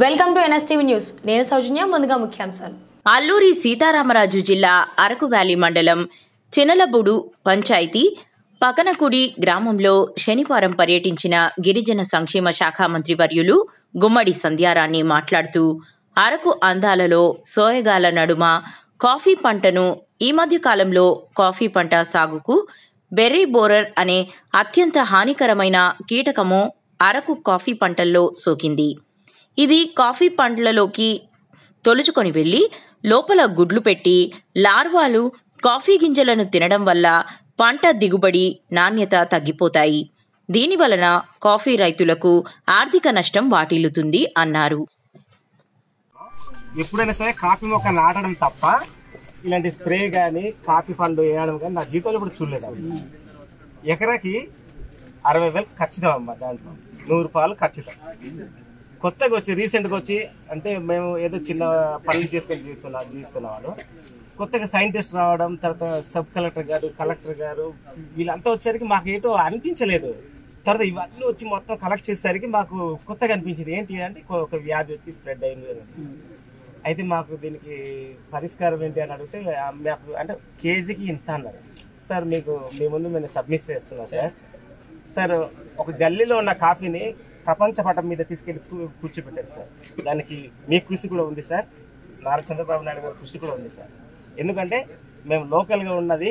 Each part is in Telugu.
Welcome to NSTV news. నేను సౌజన్య. ముందుగా ముఖ్యాంశాలు. అల్లూరి సీతారామరాజు జిల్లా అరకు వ్యాలీ మండలం చినలబుడు పంచాయతీ పకనకుడి గ్రామంలో శనివారం పర్యటించిన గిరిజన సంక్షేమ శాఖ మంత్రి వర్యులు గుమ్మడి సంధ్యారాణి మాట్లాడుతూ అరకు అందాలలో సోయగాల నడుమ కాఫీ పంటను ఈ మధ్య కాలంలో కాఫీ పంట సాగుకు బెర్రీ బోరర్ అనే అత్యంత హానికరమైన కీటకము అరకు కాఫీ పంటల్లో సోకింది. ఇది కాఫీ పండ్లలోకి తొలుచుకొని వెళ్లి లోపల గుడ్లు పెట్టి లార్వాలు కాఫీ గింజలను తినడం వల్ల పంట దిగుబడి నాణ్యత తగ్గిపోతాయి. దీనివలన కాఫీ రైతులకు ఆర్థిక నష్టం వాటిల్లుతుంది అన్నారు. ఎప్పుడైనా సరే కాఫీ మొక్క నాటడం తప్ప ఇలాంటి స్ప్రే గానీ కాఫీ పండ్లు వేయడం కానీ నా జీవితంలో ఇప్పుడు చూడలేదు. ఎకరాకి 60,000 ఖచ్చితం అమ్మా. దాంట్లో 100 రూపాయలు ఖచ్చితం. కొత్తగా వచ్చి రీసెంట్గా వచ్చి అంటే మేము ఏదో చిన్న పనులు చేసుకొని జీవిస్తున్న వాళ్ళు కొత్తగా సైంటిస్ట్ రావడం, తర్వాత సబ్ కలెక్టర్ గారు వీళ్ళంతా వచ్చేసరికి మాకు ఏటో అనిపించలేదు. తర్వాత ఇవన్నీ వచ్చి మొత్తం కలెక్ట్ చేసేసరికి మాకు కొత్తగా అనిపించింది. ఏంటి అంటే ఒక వ్యాధి వచ్చి స్ప్రెడ్ అయింది. అయితే మాకు దీనికి పరిష్కారం ఏంటి అని అడిగితే మాకు అంటే కేజీకి ఇంత అన్నారు. సార్ మీకు మీ ముందు నేను సబ్మిట్ చేస్తున్నా సార్. ఒక గల్లీలో ఉన్న కాఫీని ప్రపంచ పటం మీద తీసుకెళ్లి కూర్చోబెట్టారు సార్. దానికి మీ కృషి కూడా ఉంది సార్, నారా చంద్రబాబు నాయుడు గారి కృషి కూడా ఉంది సార్. ఎందుకంటే మేము లోకల్ గా ఉన్నది,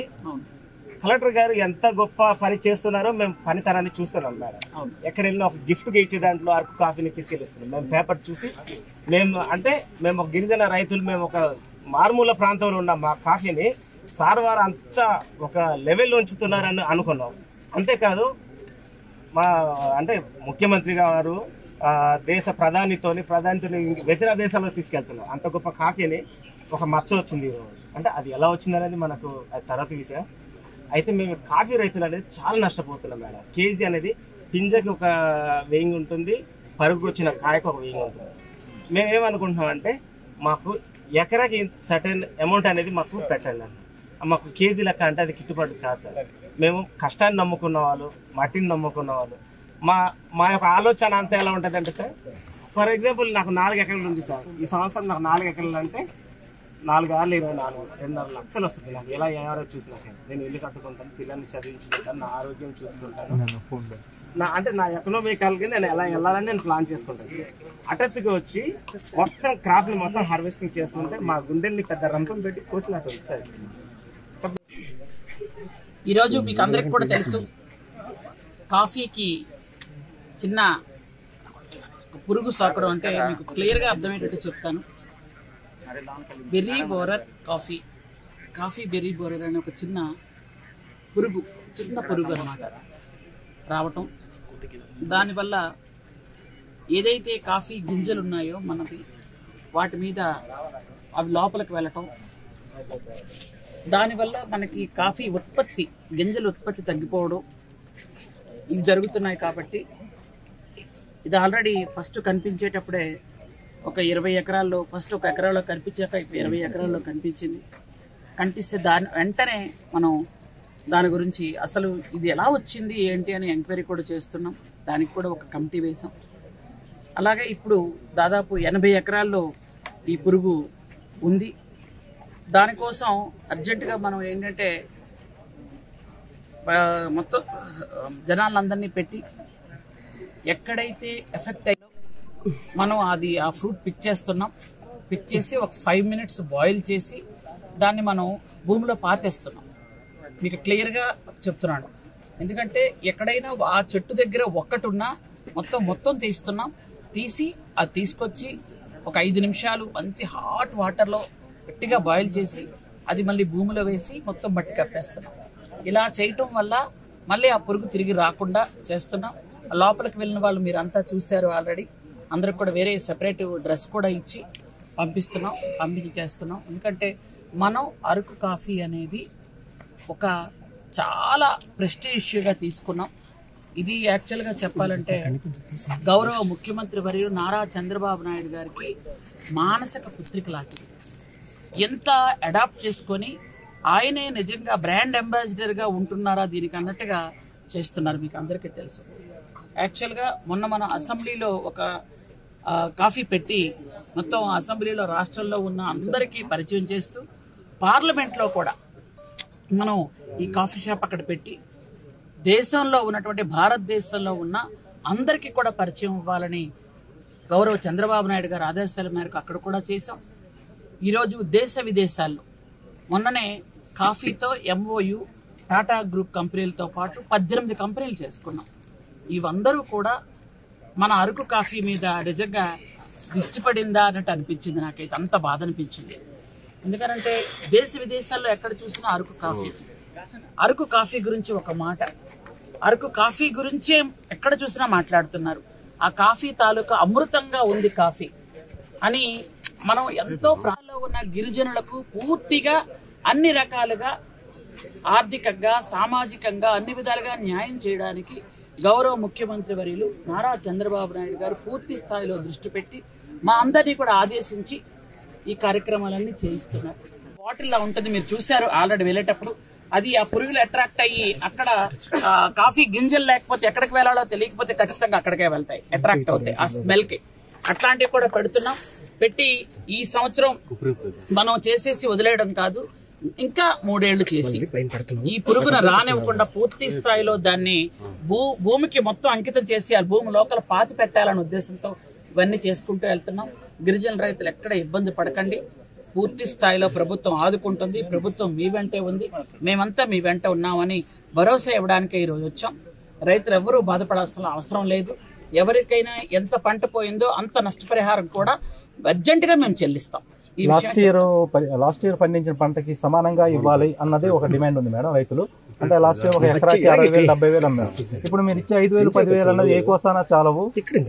కలెక్టర్ గారు ఎంత గొప్ప పని చేస్తున్నారో మేము పనితనాన్ని చూస్తున్నాం మేడం. ఎక్కడ వెళ్ళినా ఒక గిఫ్ట్ గా ఇచ్చే దాంట్లో అరకు కాఫీని తీసుకెళ్ళిస్తున్నాం. మేము పేపర్ చూసి మేము ఒక గిరిజన రైతులు, మేము ఒక మారుమూల ప్రాంతంలో ఉన్న మా కాఫీని సార్ వారు అంతా ఒక లెవెల్లో ఉంచుతున్నారని అనుకున్నాం. అంతేకాదు మా అంటే ముఖ్యమంత్రి గారు దేశ ప్రధానితో ఇతర దేశాల్లో తీసుకెళ్తున్నాం. అంత గొప్ప కాఫీని ఒక మచ్చ వచ్చింది ఈరోజు. అంటే అది ఎలా వచ్చింది అనేది మనకు అది తర్వాత విషయం. అయితే మేము కాఫీ రైతులు అనేది చాలా నష్టపోతున్నాం మేడం. కేజీ అనేది పింజకి ఒక వెయ్యి ఉంటుంది, పరుగుకు వచ్చిన కాయకు ఒక వెయ్యి ఉంటుంది. మేమేమనుకుంటున్నాం అంటే మాకు ఎకరాకి సర్టెన్ అమౌంట్ అనేది మాకు పెట్టండి అన్న. మాకు కేజీ లెక్క అంటే అది గిట్టుబాటు కాదు సార్. మేము కష్టాన్ని నమ్ముకున్న వాళ్ళు, మట్టిని నమ్ముకున్న వాళ్ళు. మా యొక్క ఆలోచన అంతా ఎలా ఉంటుంది అంటే సార్, ఫర్ ఎగ్జాంపుల్ నాకు 4 ఎకరాలు ఉంది సార్. ఈ సంవత్సరం నాకు 4 ఎకరాలు అంటే 4 ఆర్లు 24, 2.5 లక్షలు వస్తుంది. నాకు ఎలా ఎవరో చూసినా నేను ఇల్లు కట్టుకుంటాను, పిల్లల్ని చదివించుకుంటాను, నా ఆరోగ్యం చూసుకుంటాను. అంటే నా ఎకనామికల్గా నేను ఎలా వెళ్ళాలని నేను ప్లాన్ చేసుకుంటాను సార్. అటెత్తుగా వచ్చి మొత్తం క్రాప్ని మొత్తం హార్వెస్టింగ్ చేస్తుంటే మా గుండెల్ని పెద్ద రంపం పెట్టి కోసినట్టు ఉంది సార్. ఈరోజు మీకు అందరికి కూడా తెలుసు, కాఫీకి చిన్న పురుగు సోకడం అంటే మీకు క్లియర్గా అర్థమయ్యేటట్టు చెప్తాను. Berry borer coffee berry borer అనే ఒక చిన్న పురుగు అన్నమాట రావటం. దానివల్ల ఏదైతే కాఫీ గింజలు ఉన్నాయో మనకి వాటి మీద అవి లోపలికి వెళ్ళటం, దానివల్ల మనకి కాఫీ గింజల ఉత్పత్తి తగ్గిపోవడం ఇవి జరుగుతున్నాయి. కాబట్టి ఇది ఆల్రెడీ ఫస్ట్ కనిపించేటప్పుడే ఒక 20 ఎకరాల్లో ఫస్ట్ ఒక ఎకరాల్లో కనిపించాక ఇప్పుడు 20 ఎకరాల్లో కనిపిస్తే దాని వెంటనే మనం దాని గురించి అసలు ఇది ఎలా వచ్చింది ఏంటి అని ఎంక్వైరీ కూడా చేస్తున్నాం. దానికి కూడా ఒక కమిటీ వేసాం. అలాగే ఇప్పుడు దాదాపు 80 ఎకరాల్లో ఈ పురుగు ఉంది. దానికోసం అర్జెంటుగా మనం ఏంటంటే మొత్తం జనాలందరినీ పెట్టి ఎక్కడైతే ఎఫెక్ట్ అయ్యో మనం ఆ ఫ్రూట్ పిక్ చేసి ఒక 5 మినిట్స్ బాయిల్ చేసి దాన్ని మనం భూమిలో పాతేస్తున్నాం. మీకు క్లియర్గా చెప్తున్నాను. ఎందుకంటే ఎక్కడైనా ఆ చెట్టు దగ్గర ఒక్కటి ఉన్నా మొత్తం తీసి అది తీసుకొచ్చి ఒక 5 నిమిషాలు మంచి హాట్ వాటర్లో గట్టిగా బాయిల్ చేసి అది మళ్ళీ భూమిలో వేసి మొత్తం మట్టి కప్పేస్తున్నాం. ఇలా చేయటం వల్ల మళ్ళీ ఆ పురుగు తిరిగి రాకుండా చేస్తున్నాం. లోపలికి వెళ్ళిన వాళ్ళు మీరు అంతా చూశారు ఆల్రెడీ. అందరికి కూడా వేరే సెపరేట్ డ్రెస్ కూడా ఇచ్చి పంపించి చేస్తున్నాం. ఎందుకంటే మనం అరకు కాఫీ అనేది ఒక చాలా ప్రెస్టీజ్ ఇష్యూగా తీసుకున్నాం. ఇది యాక్చువల్గా చెప్పాలంటే గౌరవ ముఖ్యమంత్రి వర్యులు నారా చంద్రబాబు నాయుడు గారికి మానసిక పుత్రిక లాంటిది. ఎంత అడాప్ట్ చేసుకొని ఆయనే నిజంగా బ్రాండ్ అంబాసిడర్గా ఉంటున్నారా దీనికి అన్నట్టుగా చేస్తున్నారు. మీకు అందరికీ తెలుసు. యాక్చువల్గా మొన్న మన అసెంబ్లీలో ఒక కాఫీ పెట్టి మొత్తం అసెంబ్లీలో రాష్ట్రంలో ఉన్న అందరికీ పరిచయం చేస్తూ పార్లమెంట్లో కూడా మనం ఈ కాఫీ షాప్ అక్కడ పెట్టి దేశంలో ఉన్నటువంటి భారతదేశంలో ఉన్న అందరికీ కూడా పరిచయం ఇవ్వాలని గౌరవ చంద్రబాబు నాయుడు గారు ఆదేశాల మేరకు అక్కడ కూడా చేశాం. ఈరోజు దేశ విదేశాల్లో మొన్ననే కాఫీతో MOU టాటా గ్రూప్ కంపెనీలతో పాటు 18 కంపెనీలు చేసుకున్నాం. ఇవందరూ కూడా మన అరకు కాఫీ మీద నిజంగా దృష్టి పడిందా అన్నట్టు అనిపించింది. నాకైతే అంత బాధ అనిపించింది. ఎందుకంటే దేశ విదేశాల్లో ఎక్కడ చూసినా అరకు కాఫీ గురించి ఒక మాట, అరకు కాఫీ గురించే ఎక్కడ చూసినా మాట్లాడుతున్నారు. ఆ కాఫీ తాలూకా అమృతంగా ఉంది కాఫీ అని మనం ఎంతో ప్రాంతంలో ఉన్న గిరిజనులకు పూర్తిగా అన్ని రకాలుగా ఆర్థికంగా సామాజికంగా అన్ని విధాలుగా న్యాయం చేయడానికి గౌరవ ముఖ్యమంత్రి వర్యులు నారా చంద్రబాబు నాయుడు గారు పూర్తి స్థాయిలో దృష్టి పెట్టి మా అందరినీ కూడా ఆదేశించి ఈ కార్యక్రమాలన్నీ చేయిస్తున్నారు. బాటిల్ లా ఉంటుంది, మీరు చూశారు ఆల్రెడీ వెళ్ళేటప్పుడు. అది ఆ పురుగులు అట్రాక్ట్ అయ్యి అక్కడ కాఫీ గింజలు లేకపోతే ఎక్కడికి వెళ్లాలో తెలియకపోతే ఖచ్చితంగా అక్కడికే వెళ్తాయి, అట్రాక్ట్ అవుతాయి ఆ స్మెల్ కి. అట్లాంటివి కూడా పెడుతున్నాం. పెట్టి ఈ సంవత్సరం మనం చేసేసి వదిలేయడం కాదు, ఇంకా 3 ఏళ్లు చేసి ఈ పురుగును రానివ్వకుండా పూర్తి స్థాయిలో దాన్ని భూమికి మొత్తం అంకితం చేసి ఆ భూమి లోపల పాతి పెట్టాలనే ఉద్దేశంతో ఇవన్నీ చేసుకుంటూ వెళ్తున్నాం. గిరిజన రైతులు ఎక్కడ ఇబ్బంది పడకండి, పూర్తి స్థాయిలో ప్రభుత్వం ఆదుకుంటుంది. ప్రభుత్వం మీ వెంటే ఉంది, మేమంతా మీ వెంట ఉన్నామని భరోసా ఇవ్వడానికే ఈరోజు వచ్చాం. రైతులు ఎవరూ బాధపడాల్సిన అవసరం లేదు. ఎవరికైనా ఎంత పంట పోయిందో అంత నష్టపరిహారం కూడా అర్జెంట్ గా మేము చెల్లిస్తాం. లాస్ట్ ఇయర్ పండించిన పంటకి సమానంగా ఇవ్వాలి అన్నది ఒక డిమాండ్ ఉంది మేడం రైతులు. అంటే లాస్ట్ ఇయర్ ఒక ఎకరాకి 60,000 70,000 అన్నారు. ఇప్పుడు మీరు ఇచ్చే 5,000 10,000 అన్నది ఏ కోసానా చాలవు,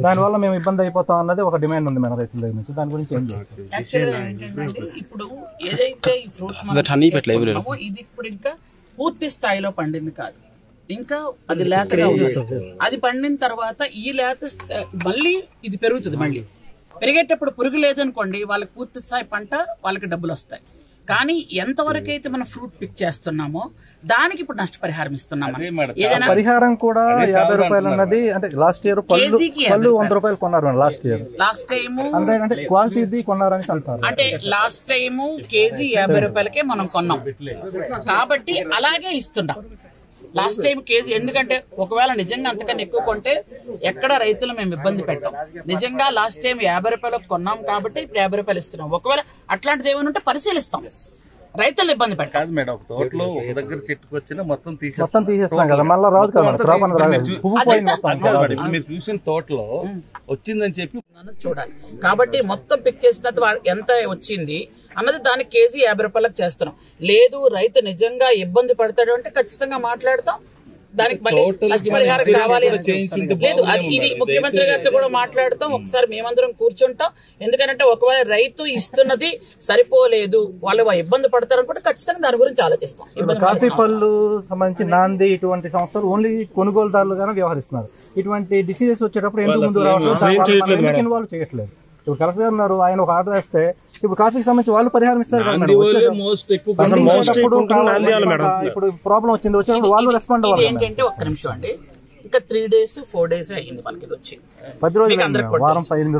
దానివల్ల మేము ఇబ్బంది అయిపోతాం అన్నది ఒక డిమాండ్ ఉంది మేడం రైతుల దగ్గర నుంచి. దాని గురించి ఏం చేస్తారు? ఇప్పుడు ఏదైతే ఈ ఫ్రూట్ ఇది ఇప్పుడు ఇంకా పూర్తి స్థాయిలో పండింది కాదు, ఇంకా అది లేతగా ఉంది. అది పండిన తర్వాత ఈ లేత మళ్ళీ ఇది పెరుగుతుంది. మళ్ళీ పెరిగేటప్పుడు పురుగు లేదనుకోండి, వాళ్ళకి పూర్తి స్థాయి పంట, వాళ్ళకి డబ్బులు వస్తాయి. కానీ ఎంతవరకు అయితే మనం ఫ్రూట్ పిక్ చేస్తున్నామో దానికి ఇప్పుడు నష్టపరిహారం ఇస్తున్నాం. పరిహారం కూడా 50 రూపాయలు అన్నది. అంటే లాస్ట్ ఇయర్ పళ్ళు 100 రూపాయలు కొన్నారు లాస్ట్ ఇయర్. లాస్ట్ టైం అంటే క్వాలిటీ కొన్నారని అంటారు. అంటే లాస్ట్ టైం కేజీ 50 రూపాయలకే మనం కొన్నాం కాబట్టి అలాగే ఇస్తున్నాం లాస్ట్ టైం కేజీ. ఎందుకంటే ఒకవేళ నిజంగా అంతకన్నా ఎక్కువ కొంటే ఎక్కడ రైతులు మేము ఇబ్బంది పెట్టాం. నిజంగా లాస్ట్ టైం 50 రూపాయలకు కొన్నాం కాబట్టి ఇప్పుడు 50 రూపాయలు ఇస్తున్నాం. ఒకవేళ అట్లాంటిది ఏమైనా ఉంటే పరిశీలిస్తాం, రైతులు ఇబ్బంది పెట్టాలి మేడం. తోటలో ఒక దగ్గర చెట్టుకు వచ్చిన మొత్తం తీసేస్తాం కదా, మళ్ళీ రాదు కదా. మీరు చూసిన తోటలో వచ్చిందని చెప్పి చూడాలి. కాబట్టి మొత్తం పిక్ చేసిన ఎంత వచ్చింది అన్నది దానికి కేజీ 50 రూపాయలకు చేస్తున్నాం. లేదు రైతు నిజంగా ఇబ్బంది పడతాడు అంటే ఖచ్చితంగా మాట్లాడతాం, దానికి మళ్ళీ నష్టపరిహారం కావాలి. లేదు అది ఇది ముఖ్యమంత్రి గారితో కూడా మాట్లాడతాం, ఒకసారి మేమందరం కూర్చుంటాం. ఎందుకంటే ఒకవేళ రైతు ఇస్తున్నది సరిపోలేదు, వాళ్ళు ఇబ్బంది పడతారు అనుకుంటే ఖచ్చితంగా దాని గురించి ఆలోచిస్తాం. కాఫీ పళ్ళు సంబంధించి నాంది ఇటువంటి సంస్థలు ఓన్లీ కొనుగోలుదారులుగానే వ్యవహరిస్తున్నారు. ఇటువంటి డిసీజెస్ వచ్చేటప్పుడు ఎందుకు ముందు రావట్లేదు, ఇన్వాల్వ్ చేయట్లేదు. ఇప్పుడు కలెక్టర్ గారు ఉన్నారు, ఆయన ఒక ఆర్డర్ వేస్తే ఇప్పుడు కాఫీకి సంబంధించి వాళ్ళు పరిహారం ఇస్తారు కదా. ఇప్పుడు ప్రాబ్లం వచ్చింది, వచ్చినప్పుడు వాళ్ళు రెస్పాండ్ అవ్వాలి. ఏంటంటే ఒక్క నిమిషం అండి, ఇంకా 3 days 4 days అయింది మనకి ఇది వచ్చి 10 రోజులు.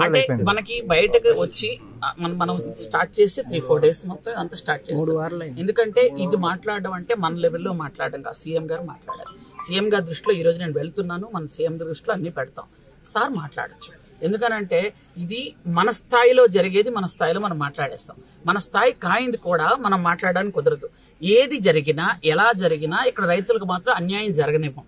అంటే మనకి బయటకు వచ్చి మనం స్టార్ట్ చేసి 3-4 days మొత్తం అంతా స్టార్ట్ చేస్తాం. ఎందుకంటే ఇది మాట్లాడడం అంటే మన లెవెల్లో మాట్లాడడం కాదు, సీఎం గారు మాట్లాడాలి. సీఎం గారి దృష్టిలో ఈ రోజు నేను వెళ్తున్నాను, మన సీఎం గారి దృష్టిలో అన్ని పెడతాం. సార్ మాట్లాడచ్చు, ఎందుకనంటే ఇది మన స్థాయిలో జరిగేది, మన స్థాయిలో మనం మాట్లాడేస్తాం. మన స్థాయి కాయింది కూడా మనం మాట్లాడడానికి కుదరదు. ఏది జరిగినా ఎలా జరిగినా ఇక్కడ రైతులకు మాత్రం అన్యాయం జరగనివ్వం.